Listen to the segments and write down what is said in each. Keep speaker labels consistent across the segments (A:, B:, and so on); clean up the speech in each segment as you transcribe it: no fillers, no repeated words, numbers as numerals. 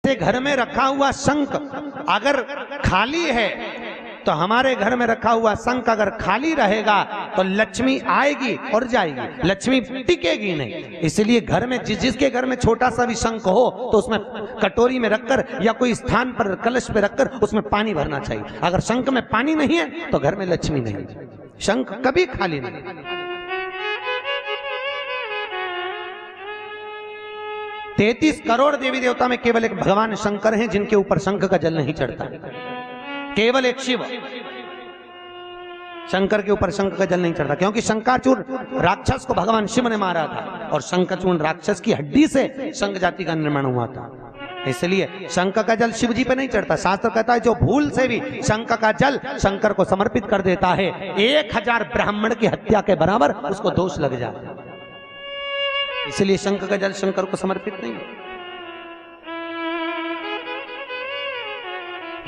A: जैसे घर में रखा हुआ शंख अगर खाली है तो हमारे घर में रखा हुआ शंख अगर खाली रहेगा तो लक्ष्मी आएगी और जाएगी, लक्ष्मी टिकेगी नहीं। इसलिए घर में जिसके घर में छोटा सा भी शंख हो तो उसमें कटोरी में रखकर या कोई स्थान पर कलश पे रखकर उसमें पानी भरना चाहिए। अगर शंख में पानी नहीं है तो घर में लक्ष्मी नहीं, शंख कभी खाली नहीं। 33 करोड़ देवी देवता में केवल एक भगवान शंकर हैं जिनके ऊपर शंख का जल नहीं चढ़ता, केवल एक शिव शंकर के ऊपर शंख का जल नहीं चढ़ता, क्योंकि शंकाचूर राक्षस को भगवान शिव ने मारा था और शंकाचूर राक्षस की हड्डी से शंख जाति का निर्माण हुआ था, इसलिए शंख का जल शिव जी पे नहीं चढ़ता। शास्त्र कहता है जो भूल से भी शंख का जल शंकर को समर्पित कर देता है 1000 ब्राह्मण की हत्या के बराबर उसको दोष लग जाता है, इसलिए शंख का जल शंकर को समर्पित नहीं।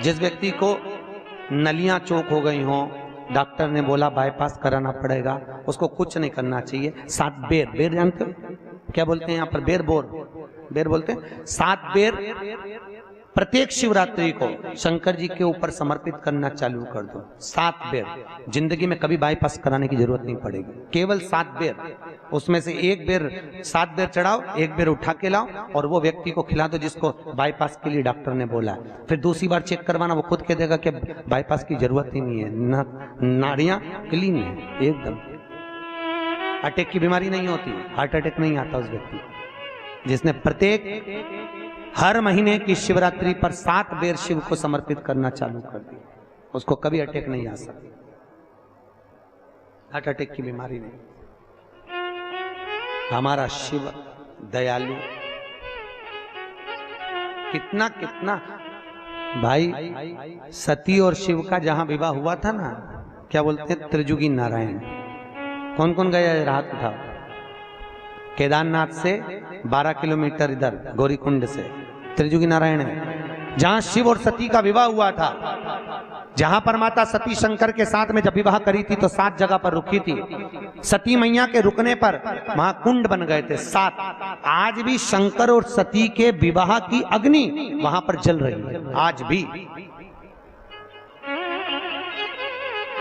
A: जिस व्यक्ति को नलियां चौक हो गई हों, डॉक्टर ने बोला बाईपास कराना पड़ेगा, उसको कुछ नहीं करना चाहिए। 7 बेर, बेर जानते हो क्या बोलते हैं यहाँ पर? बेर, बेर बोलते हैं। 7 बेर प्रत्येक शिवरात्रि को शंकर जी के ऊपर समर्पित करना चालू कर दो। 7 बेर, जिंदगी में कभी बाईपास कराने की जरूरत नहीं पड़ेगी, केवल 7 बेर। उसमें से 1 बेर 7 बेर चढ़ाओ, 1 बेर उठा के लाओ और वो व्यक्ति को खिला दो जिसको बाईपास के लिए डॉक्टर ने बोला। फिर दूसरी बार चेक करवाना, वो खुद कह देगा कि बाईपास की जरूरत ही नहीं है, नाड़ियां क्लीन है एकदम, अटैक की बीमारी नहीं होती, हार्ट अटैक नहीं आता उस व्यक्ति जिसने प्रत्येक हर महीने की शिवरात्रि पर 7 बेर शिव को समर्पित करना चालू कर दिया, उसको कभी अटैक नहीं आ सकती, हार्ट अटैक की बीमारी नहीं। हमारा शिव दयालु, कितना कितना भाई, सती और शिव का जहां विवाह हुआ था ना, क्या बोलते हैं, त्रिजुगी नारायण। कौन कौन गया रात था? केदारनाथ से 12 किलोमीटर इधर गौरीकुंड से त्रिजुगी नारायण है, जहां शिव और सती का विवाह हुआ था, जहां पर माता सती शंकर के साथ में जब विवाह करी थी तो 7 जगह पर रुकी थी। सती मैया के रुकने पर वहां कुंड बन गए थे 7। आज भी शंकर और सती के विवाह की अग्नि वहां पर जल रही है, आज भी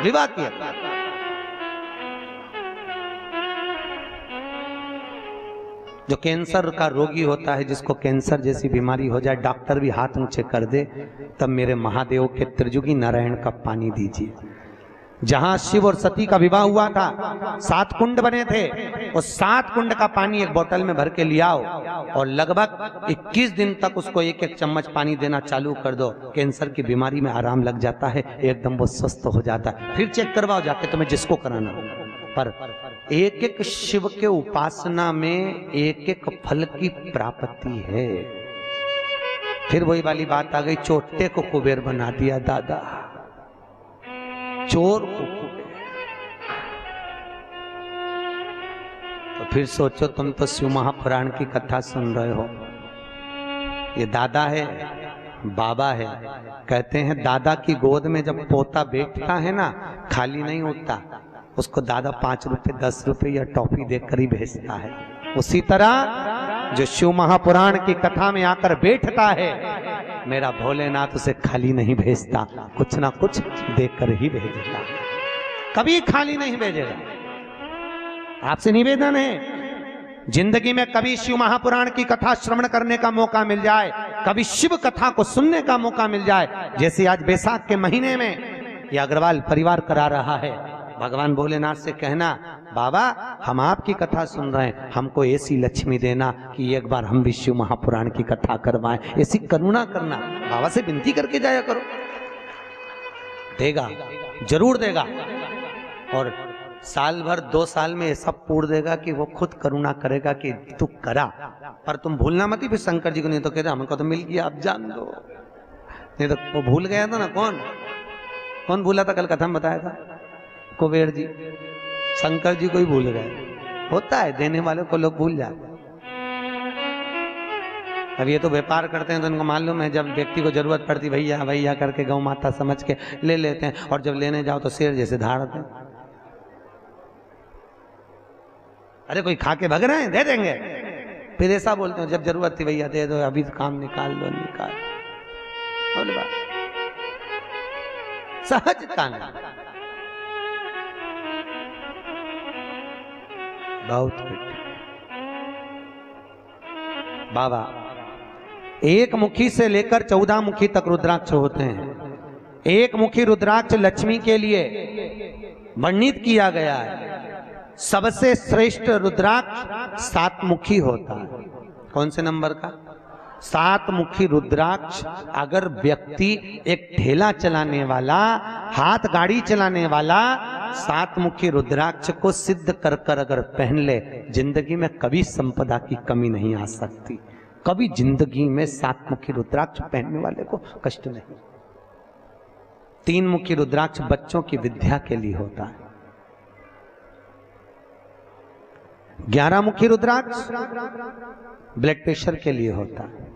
A: विवाह किया। जो कैंसर का रोगी होता है, जिसको कैंसर जैसी बीमारी हो जाए, डॉक्टर भी हाथ ऊंचे कर दे, तब मेरे महादेव के त्रिजुगी नारायण का पानी दीजिए। जहां शिव और सती का विवाह हुआ था 7 कुंड बने थे, उस 7 कुंड का पानी एक बोतल में भर के ले आओ और लगभग 21 दिन तक उसको 1-1 चम्मच पानी देना चालू कर दो, कैंसर की बीमारी में आराम लग जाता है, एकदम वो स्वस्थ हो जाता है। फिर चेक करवाओ जाके तुम्हें जिसको कराना हो। पर एक एक शिव के उपासना में एक एक फल की प्राप्ति है। फिर वही वाली बात आ गई, चोटे को कुबेर बना दिया दादा, चोर को कुबेर। तो फिर सोचो, तुम तो शिव महापुराण की कथा सुन रहे हो, ये दादा है बाबा है। कहते हैं दादा की गोद में जब पोता बैठता है ना, खाली नहीं उठता, उसको दादा 5 रुपए 10 रुपए या टॉफी देकर ही भेजता है। उसी तरह जो शिव महापुराण की कथा में आकर बैठता है, मेरा भोलेनाथ उसे खाली नहीं भेजता, कुछ ना कुछ देकर ही भेजता, कभी खाली नहीं भेजेगा। आपसे निवेदन है, जिंदगी में कभी शिव महापुराण की कथा श्रवण करने का मौका मिल जाए, कभी शिव कथा को सुनने का मौका मिल जाए, जैसे आज बैसाख के महीने में यह अग्रवाल परिवार करा रहा है, भगवान भोलेनाथ से कहना, बाबा हम आपकी कथा सुन रहे हैं, हमको ऐसी लक्ष्मी देना कि एक बार हम भी शिव महापुराण की कथा करवाएं, ऐसी करुणा करना। बाबा से विनती करके जाया करो, देगा, जरूर देगा। और साल भर 2 साल में ऐसा पूर्ण देगा कि वो खुद करुणा करेगा कि तू करा। पर तुम भूलना मत ही फिर शंकर जी को, नहीं तो कहते हमको तो मिल गया, आप जान दो। नहीं तो वो भूल गया था ना, कौन भूला था? कल कथा में बताया था, कुबेर जी, शंकर जी को ही भूल गए। होता है, देने वालों को लोग भूल जाते। अब ये तो व्यापार करते हैं तो इनको मालूम है, जब व्यक्ति को जरूरत पड़ती भैया भैया करके गौ माता समझ के ले लेते हैं, और जब लेने जाओ तो शेर जैसे धाड़ते हैं। अरे कोई खा के भग रहे हैं, दे देंगे, फिर ऐसा बोलते हो जब जरूरत थी भैया दे दो, अभी तो काम निकाल दो, निकाल। बोले बात सहजता नहीं, बहुत बाबा एक मुखी से लेकर 14 मुखी तक रुद्राक्ष होते हैं। एक मुखी रुद्राक्ष लक्ष्मी के लिए वर्णित किया गया है। सबसे श्रेष्ठ रुद्राक्ष 7 मुखी होता है। कौन से नंबर का? 7 मुखी रुद्राक्ष। अगर व्यक्ति एक ठेला चलाने वाला, हाथ गाड़ी चलाने वाला 7 मुखी रुद्राक्ष को सिद्ध कर कर अगर पहन ले, जिंदगी में कभी संपदा की कमी नहीं आ सकती। कभी जिंदगी में 7 मुखी रुद्राक्ष पहनने वाले को कष्ट नहीं। 3 मुखी रुद्राक्ष बच्चों की विद्या के लिए होता है। 11 मुखी रुद्राक्ष ब्लड प्रेशर के लिए होता है।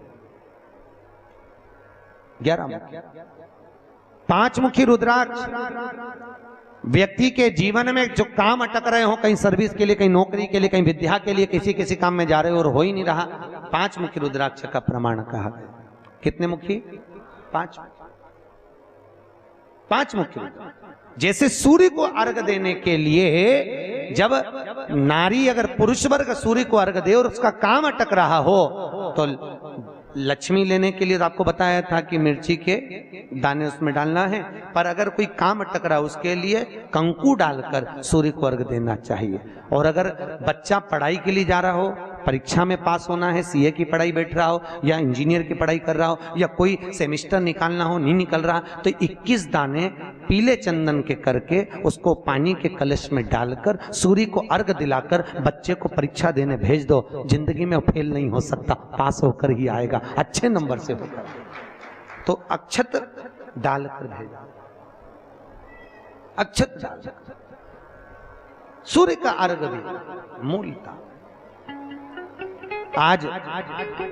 A: 11 मुखी। 5 मुखी रुद्राक्ष व्यक्ति के जीवन में जो काम अटक रहे हो, कहीं सर्विस के लिए, कहीं नौकरी के लिए, कहीं विद्या के लिए, किसी काम में जा रहे हो और हो ही नहीं रहा, 5 मुखी रुद्राक्ष का प्रमाण कहा गया। कितने मुखी? 5। 5 मुखी। जैसे सूर्य को अर्घ देने के लिए जब नारी अगर पुरुष वर्ग सूर्य को अर्घ दे और उसका काम अटक रहा हो, तो लक्ष्मी लेने के लिए तो आपको बताया था कि मिर्ची के दाने उसमें डालना है, पर अगर कोई काम अटक रहा है उसके लिए कंकु डालकर सूर्य को अर्घ देना चाहिए। और अगर बच्चा पढ़ाई के लिए जा रहा हो, परीक्षा में पास होना है, सीए की पढ़ाई बैठ रहा हो या इंजीनियर की पढ़ाई कर रहा हो या कोई सेमेस्टर निकालना हो, नहीं निकल रहा, तो 21 दाने पीले चंदन के करके उसको पानी के कलश में डालकर सूर्य को अर्घ दिलाकर बच्चे को परीक्षा देने भेज दो। जिंदगी में फेल नहीं हो सकता, पास होकर ही आएगा, अच्छे नंबर से होगा। तो अक्षत डालकर भेजा, अक्षत डालकर सूर्य का अर्घ भी मूलता। आज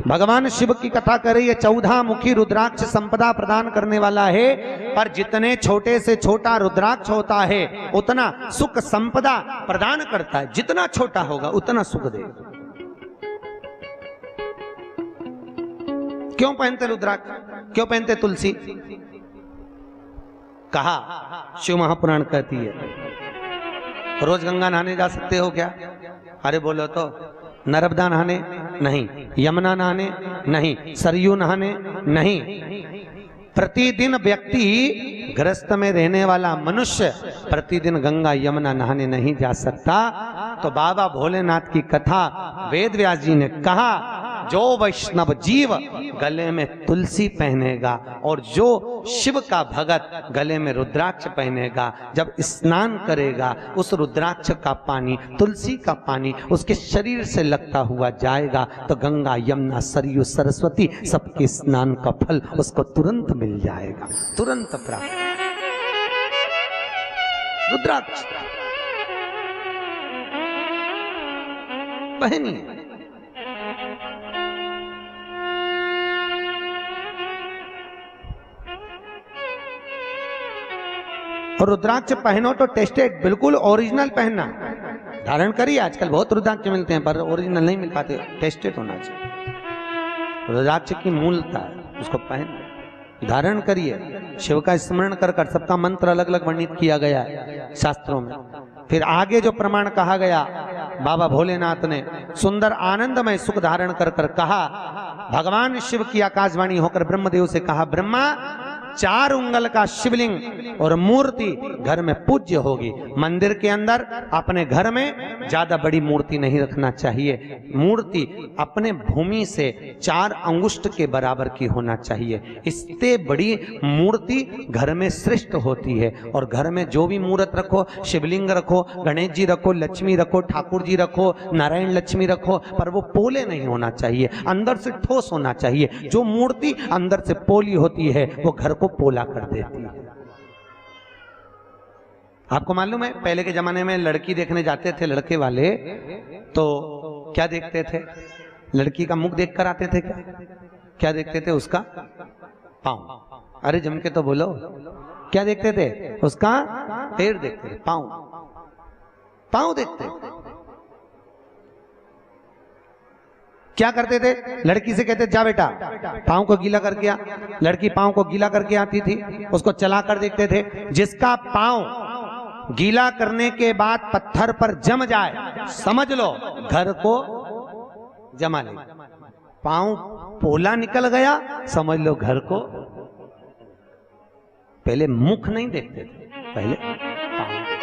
A: भगवान शिव की कथा कर रही है। 14 मुखी रुद्राक्ष संपदा प्रदान करने वाला है, पर जितने छोटे से छोटा रुद्राक्ष होता है उतना सुख संपदा प्रदान करता है। जितना छोटा होगा उतना सुख देगा। क्यों पहनते रुद्राक्ष? क्यों पहनते तुलसी? कहा शिव महापुराण कहती है, रोज गंगा नहाने जा सकते हो क्या? अरे बोलो तो। नर्मदा नहाने नहीं, यमुना नहाने नहीं, सरयू नहाने नहीं। प्रतिदिन व्यक्ति गृहस्थ में रहने वाला मनुष्य प्रतिदिन गंगा यमुना नहाने नहीं जा सकता। तो बाबा भोलेनाथ की कथा वेद व्यास जी ने कहा, जो वैष्णव जीव गले में तुलसी पहनेगा और जो शिव का भगत गले में रुद्राक्ष पहनेगा, जब स्नान करेगा उस रुद्राक्ष का पानी, तुलसी का पानी उसके शरीर से लगता हुआ जाएगा, तो गंगा यमुना सरयू सरस्वती सबके स्नान का फल उसको तुरंत मिल जाएगा, तुरंत प्राप्त। रुद्राक्ष पहनिए। और रुद्राक्ष पहनो तो टेस्टेड, बिल्कुल ओरिजिनल पहनना। धारण करिए, आजकल बहुत रुद्राक्ष मिलते हैं पर ओरिजिनल नहीं मिल पाते, टेस्टेड होना चाहिए। रुद्राक्ष की मूलता है, उसको पहन धारण करिए। शिव का स्मरण कर कर, सबका मंत्र अलग अलग वर्णित किया गया है शास्त्रों में। फिर आगे जो प्रमाण कहा गया बाबा भोलेनाथ ने, सुंदर आनंदमय सुख धारण कर कर कहा। भगवान शिव की आकाशवाणी होकर ब्रह्मदेव से कहा, ब्रह्मा 4 उंगल का शिवलिंग और मूर्ति घर में पूज्य होगी। मंदिर के अंदर अपने घर में ज्यादा बड़ी मूर्ति नहीं रखना चाहिए। मूर्ति अपने भूमि से 4 अंगुष्ठ के बराबर की होना चाहिए। इससे बड़ी मूर्ति घर में श्रेष्ठ होती है। और घर में जो भी मूर्त रखो, शिवलिंग रखो, गणेश जी रखो, लक्ष्मी रखो, ठाकुर जी रखो, नारायण लक्ष्मी रखो, पर वो पोले नहीं होना चाहिए, अंदर से ठोस होना चाहिए। जो मूर्ति अंदर से पोली होती है वो घर को पोला कर देती है। आपको मालूम है पहले के जमाने में लड़की देखने जाते थे लड़के वाले, तो क्या देखते थे? लड़की का मुख देखकर आते थे। क्या देखते थे? उसका पाँव। अरे जम के तो बोलो, क्या देखते थे? उसका पैर देखते थे, पाँव, पाँव देखते थे। क्या करते थे, लड़की से कहते जा बेटा पाँव को गीला करके आ। लड़की पाँव को गीला करके आती थी, उसको चला कर देखते थे। जिसका पाँव गीला करने के बाद पत्थर पर जम जाए समझ लो घर को जमा ले। पाँव पोला निकल गया समझ लो घर को। पहले मुख नहीं देखते थे, पहले पाँव।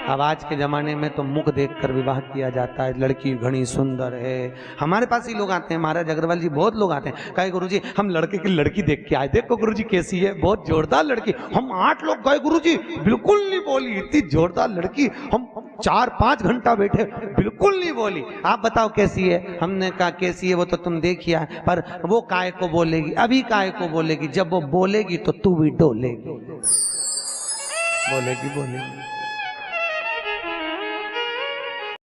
A: अब आज के जमाने में तो मुख देखकर विवाह किया जाता है। लड़की घनी सुंदर है। हमारे पास ही लोग आते हैं, महाराज अग्रवाल जी बहुत लोग आते हैं, कहे गुरुजी हम लड़के की लड़की देख के आए, देखो गुरुजी कैसी है, बहुत जोरदार लड़की। हम 8 लोग गए गुरुजी, बिल्कुल नहीं बोली, इतनी जोरदार लड़की। हम 4-5 घंटा बैठे, बिल्कुल नहीं बोली। आप बताओ कैसी है? हमने कहा कैसी है वो तो तुम देखिए, पर वो काय को बोलेगी, अभी काय को बोलेगी, जब वो बोलेगी तो तू भी डोलेगी। बोलेगी बोलेगी।